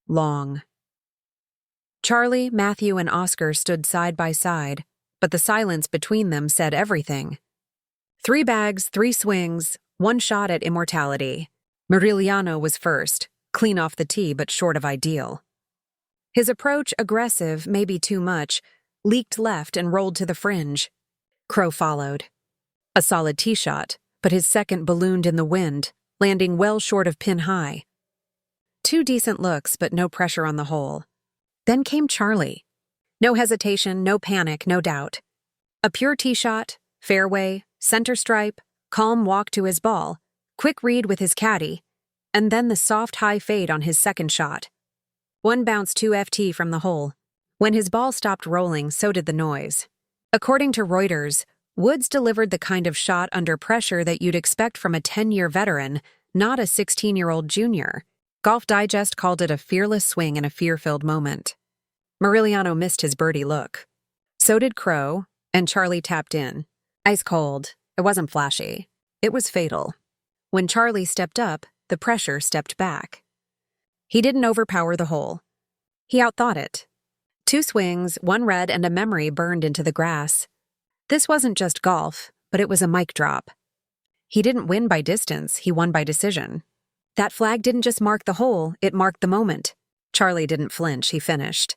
long. Charlie, Matthew, and Oscar stood side by side, but the silence between them said everything. 3 bags, 3 swings, 1 shot at immortality. Muriliano was first, clean off the tee but short of ideal. His approach, aggressive, maybe too much, leaked left and rolled to the fringe. Crow followed. A solid tee shot, but his second ballooned in the wind, landing well short of pin high. 2 decent looks, but no pressure on the hole. Then came Charlie. No hesitation, no panic, no doubt. A pure tee shot, fairway, center stripe, calm walk to his ball, quick read with his caddy, and then the soft high fade on his second shot. 1 bounce 2 FT from the hole. When his ball stopped rolling, so did the noise. According to Reuters, Woods delivered the kind of shot under pressure that you'd expect from a 10-year veteran, not a 16-year-old junior. Golf Digest called it a fearless swing in a fear-filled moment. Muriliano missed his birdie look. So did Crow, and Charlie tapped in. Ice cold. It wasn't flashy. It was fatal. When Charlie stepped up, the pressure stepped back. He didn't overpower the hole. He outthought it. 2 swings, 1 red, and a memory burned into the grass. This wasn't just golf, but it was a mic drop. He didn't win by distance, he won by decision. That flag didn't just mark the hole, it marked the moment. Charlie didn't flinch, he finished.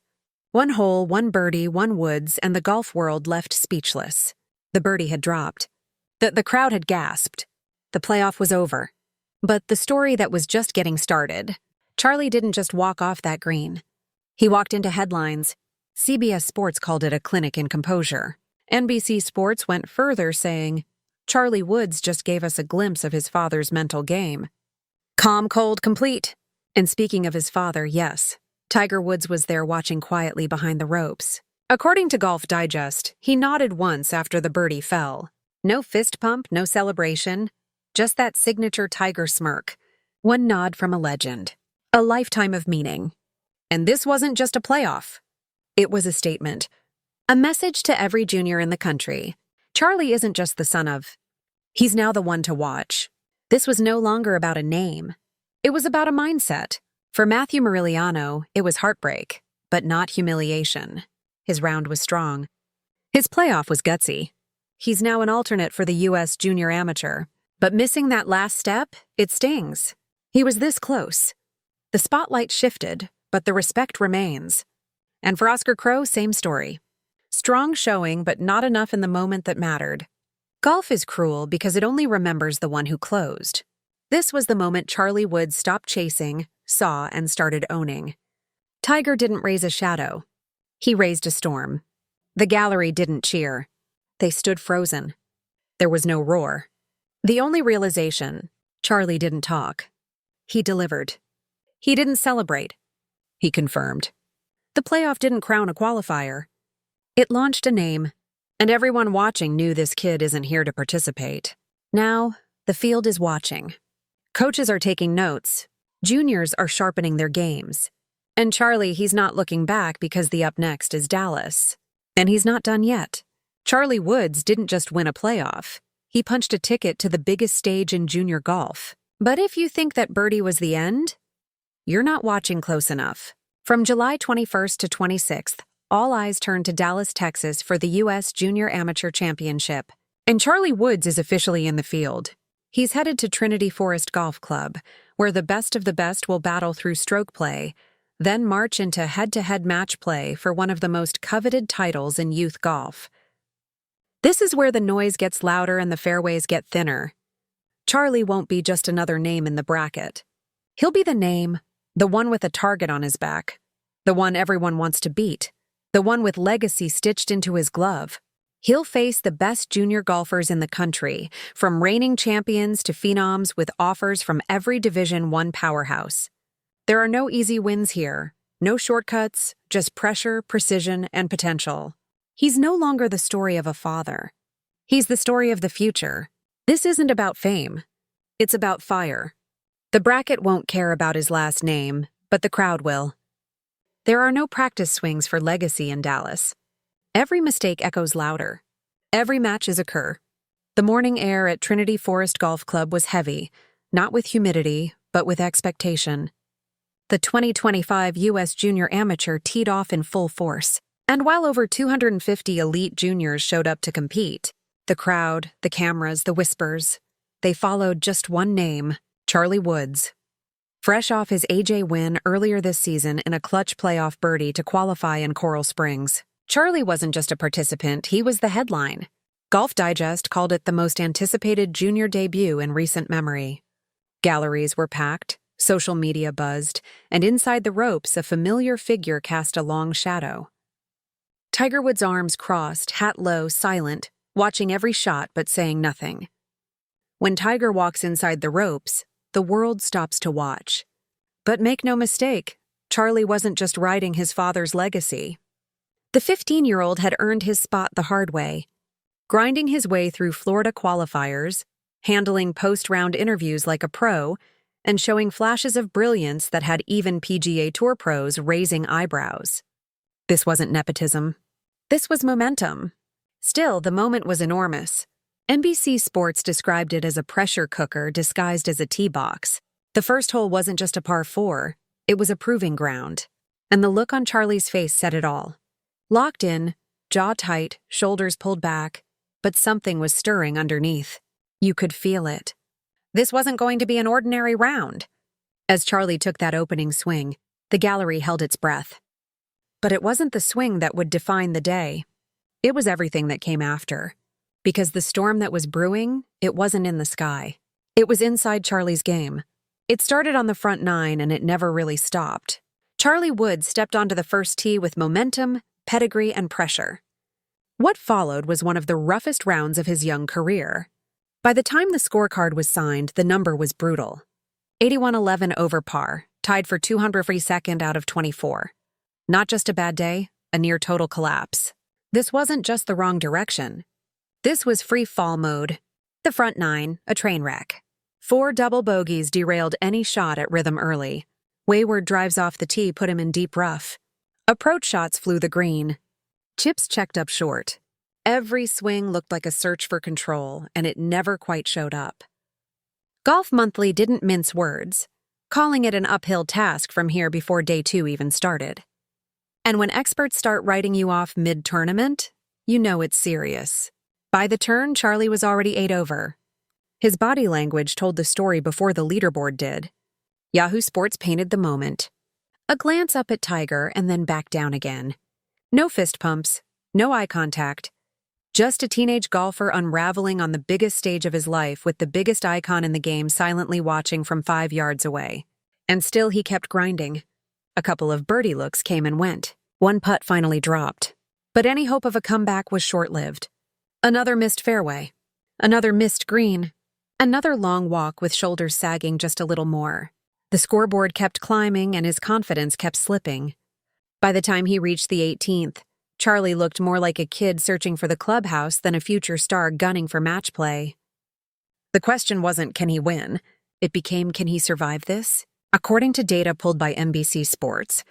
1 hole, 1 birdie, 1 Woods, and the golf world left speechless. The birdie had dropped. The crowd had gasped. The playoff was over. But the story that was just getting started. Charlie didn't just walk off that green. He walked into headlines. CBS Sports called it a clinic in composure. NBC Sports went further, saying, Charlie Woods just gave us a glimpse of his father's mental game. Calm, cold, complete. And speaking of his father, yes, Tiger Woods was there watching quietly behind the ropes. According to Golf Digest, he nodded once after the birdie fell. No fist pump, no celebration, just that signature Tiger smirk. 1 nod from a legend. A lifetime of meaning. And this wasn't just a playoff. It was a statement. A message to every junior in the country. Charlie isn't just the son of. He's now the one to watch. This was no longer about a name. It was about a mindset. For Matthew Muriliano, it was heartbreak, but not humiliation. His round was strong. His playoff was gutsy. He's now an alternate for the U.S. Junior Amateur. But missing that last step, it stings. He was this close. The spotlight shifted, but the respect remains. And for Oscar Crow, same story. Strong showing, but not enough in the moment that mattered. Golf is cruel because it only remembers the one who closed. This was the moment Charlie Woods stopped chasing, saw, and started owning. Tiger didn't raise a shadow. He raised a storm. The gallery didn't cheer. They stood frozen. There was no roar. The only realization, Charlie didn't talk. He delivered. He didn't celebrate. He confirmed. The playoff didn't crown a qualifier. It launched a name, and everyone watching knew this kid isn't here to participate. Now, the field is watching. Coaches are taking notes. Juniors are sharpening their games. And Charlie, he's not looking back because the up next is Dallas. And he's not done yet. Charlie Woods didn't just win a playoff. He punched a ticket to the biggest stage in junior golf. But if you think that birdie was the end, you're not watching close enough. From July 21st to 26th, all eyes turned to Dallas, Texas for the U.S. Junior Amateur Championship. And Charlie Woods is officially in the field. He's headed to Trinity Forest Golf Club, where the best of the best will battle through stroke play, then march into head-to-head match play for one of the most coveted titles in youth golf. This is where the noise gets louder and the fairways get thinner. Charlie won't be just another name in the bracket. He'll be the name, the one with a target on his back, the one everyone wants to beat, the one with legacy stitched into his glove. He'll face the best junior golfers in the country, from reigning champions to phenoms with offers from every Division I powerhouse. There are no easy wins here, no shortcuts, just pressure, precision, and potential. He's no longer the story of a father. He's the story of the future. This isn't about fame. It's about fire. The bracket won't care about his last name, but the crowd will. There are no practice swings for legacy in Dallas. Every mistake echoes louder. Every match is a cur. The morning air at Trinity Forest Golf Club was heavy, not with humidity, but with expectation. The 2025 U.S. Junior Amateur teed off in full force, and while over 250 elite juniors showed up to compete, the crowd, the cameras, the whispers, they followed just one name, Charlie Woods. Fresh off his AJ win earlier this season in a clutch playoff birdie to qualify in Coral Springs, Charlie wasn't just a participant, he was the headline. Golf Digest called it the most anticipated junior debut in recent memory. Galleries were packed, social media buzzed, and inside the ropes a familiar figure cast a long shadow. Tiger Woods' arms crossed, hat low, silent, watching every shot but saying nothing. When Tiger walks inside the ropes, the world stops to watch. But make no mistake, Charlie wasn't just riding his father's legacy. The 15-year-old had earned his spot the hard way, grinding his way through Florida qualifiers, handling post-round interviews like a pro, and showing flashes of brilliance that had even PGA Tour pros raising eyebrows. This wasn't nepotism. This was momentum. Still, the moment was enormous. NBC Sports described it as a pressure cooker disguised as a tee box. The first hole wasn't just a par 4, it was a proving ground. And the look on Charlie's face said it all. Locked in, jaw tight, shoulders pulled back, but something was stirring underneath. You could feel it. This wasn't going to be an ordinary round. As Charlie took that opening swing, the gallery held its breath. But it wasn't the swing that would define the day. It was everything that came after. Because the storm that was brewing, it wasn't in the sky. It was inside Charlie's game. It started on the front 9 and it never really stopped. Charlie Woods stepped onto the first tee with momentum, pedigree, and pressure. What followed was one of the roughest rounds of his young career. By the time the scorecard was signed, the number was brutal. 81-11 over par, tied for 242nd out of 24. Not just a bad day, a near-total collapse. This wasn't just the wrong direction. This was free fall mode. The front 9, a train wreck. 4 double bogeys derailed any shot at rhythm early. Wayward drives off the tee put him in deep rough. Approach shots flew the green. Chips checked up short. Every swing looked like a search for control, and it never quite showed up. Golf Monthly didn't mince words, calling it an uphill task from here before day 2 even started. And when experts start writing you off mid-tournament, you know it's serious. By the turn, Charlie was already 8 over. His body language told the story before the leaderboard did. Yahoo Sports painted the moment. A glance up at Tiger and then back down again. No fist pumps, no eye contact. Just a teenage golfer unraveling on the biggest stage of his life with the biggest icon in the game silently watching from 5 yards away. And still he kept grinding. A couple of birdie looks came and went. One putt finally dropped. But any hope of a comeback was short-lived. Another missed fairway. Another missed green. Another long walk with shoulders sagging just a little more. The scoreboard kept climbing and his confidence kept slipping. By the time he reached the 18th, Charlie looked more like a kid searching for the clubhouse than a future star gunning for match play. The question wasn't, can he win? It became, can he survive this? According to data pulled by NBC Sports,